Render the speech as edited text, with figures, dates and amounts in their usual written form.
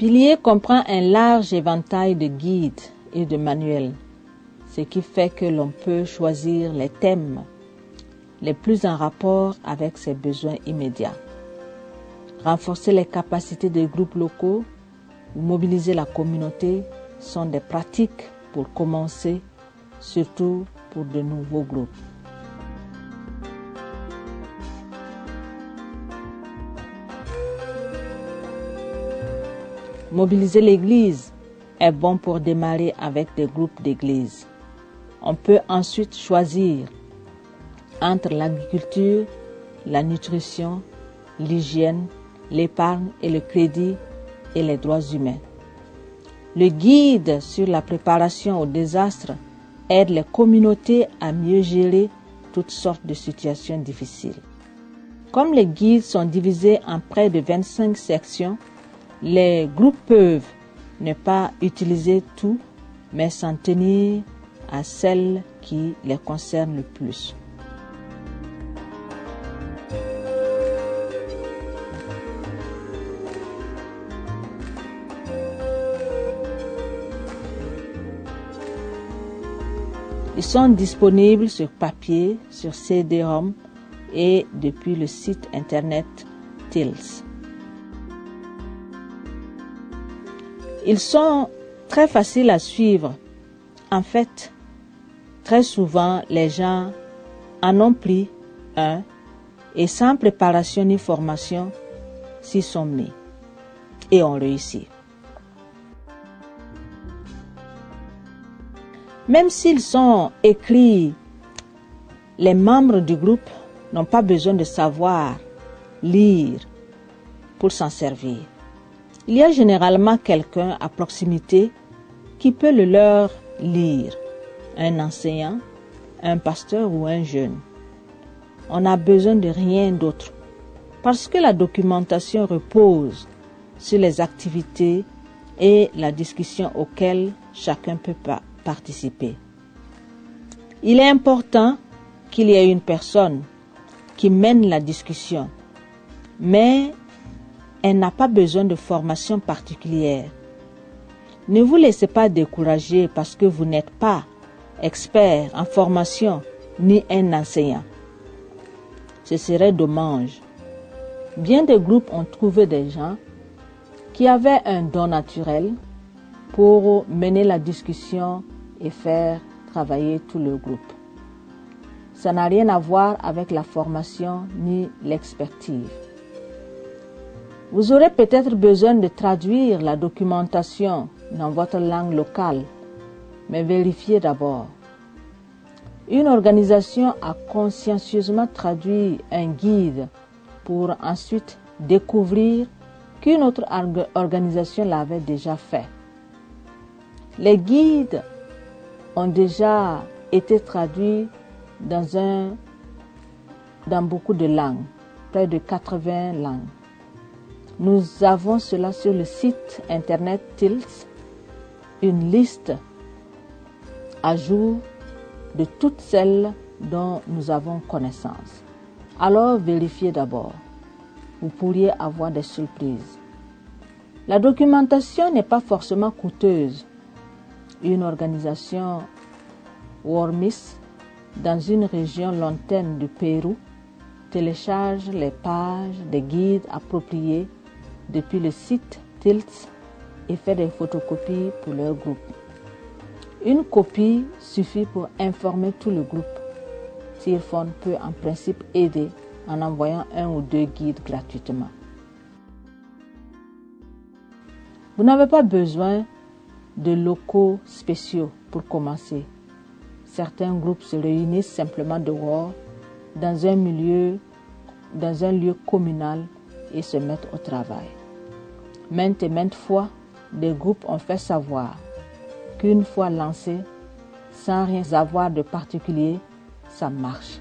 Pilier comprend un large éventail de guides et de manuels, ce qui fait que l'on peut choisir les thèmes les plus en rapport avec ses besoins immédiats. Renforcer les capacités des groupes locaux ou mobiliser la communauté sont des pratiques pour commencer, surtout pour de nouveaux groupes. Mobiliser l'Église est bon pour démarrer avec des groupes d'Église. On peut ensuite choisir entre l'agriculture, la nutrition, l'hygiène, l'épargne et le crédit et les droits humains. Le guide sur la préparation au désastre aide les communautés à mieux gérer toutes sortes de situations difficiles. Comme les guides sont divisés en près de 25 sections, les groupes peuvent ne pas utiliser tout, mais s'en tenir à celles qui les concernent le plus. Ils sont disponibles sur papier, sur CD-ROM et depuis le site internet TILS. Ils sont très faciles à suivre. En fait, très souvent, les gens en ont pris un et sans préparation ni formation, s'y sont mis et ont réussi. Même s'ils sont écrits, les membres du groupe n'ont pas besoin de savoir lire pour s'en servir. Il y a généralement quelqu'un à proximité qui peut le leur lire, un enseignant, un pasteur ou un jeune. On n'a besoin de rien d'autre parce que la documentation repose sur les activités et la discussion auxquelles chacun peut participer. Il est important qu'il y ait une personne qui mène la discussion, mais elle n'a pas besoin de formation particulière. Ne vous laissez pas décourager parce que vous n'êtes pas expert en formation ni un enseignant. Ce serait dommage. Bien des groupes ont trouvé des gens qui avaient un don naturel pour mener la discussion et faire travailler tout le groupe. Ça n'a rien à voir avec la formation ni l'expertise. Vous aurez peut-être besoin de traduire la documentation dans votre langue locale, mais vérifiez d'abord. Une organisation a consciencieusement traduit un guide pour ensuite découvrir qu'une autre organisation l'avait déjà fait. Les guides ont déjà été traduits dans beaucoup de langues, près de 80 langues. Nous avons cela sur le site internet TILS, une liste à jour de toutes celles dont nous avons connaissance. Alors vérifiez d'abord. Vous pourriez avoir des surprises. La documentation n'est pas forcément coûteuse. Une organisation WORMIS dans une région lointaine du Pérou télécharge les pages des guides appropriés depuis le site TILS et fait des photocopies pour leur groupe. Une copie suffit pour informer tout le groupe. Tearfund peut en principe aider en envoyant 1 ou 2 guides gratuitement. Vous n'avez pas besoin de locaux spéciaux pour commencer. Certains groupes se réunissent simplement dehors, dans un lieu communal et se mettent au travail. Maintes et maintes fois, des groupes ont fait savoir qu'une fois lancés, sans rien avoir de particulier, ça marche.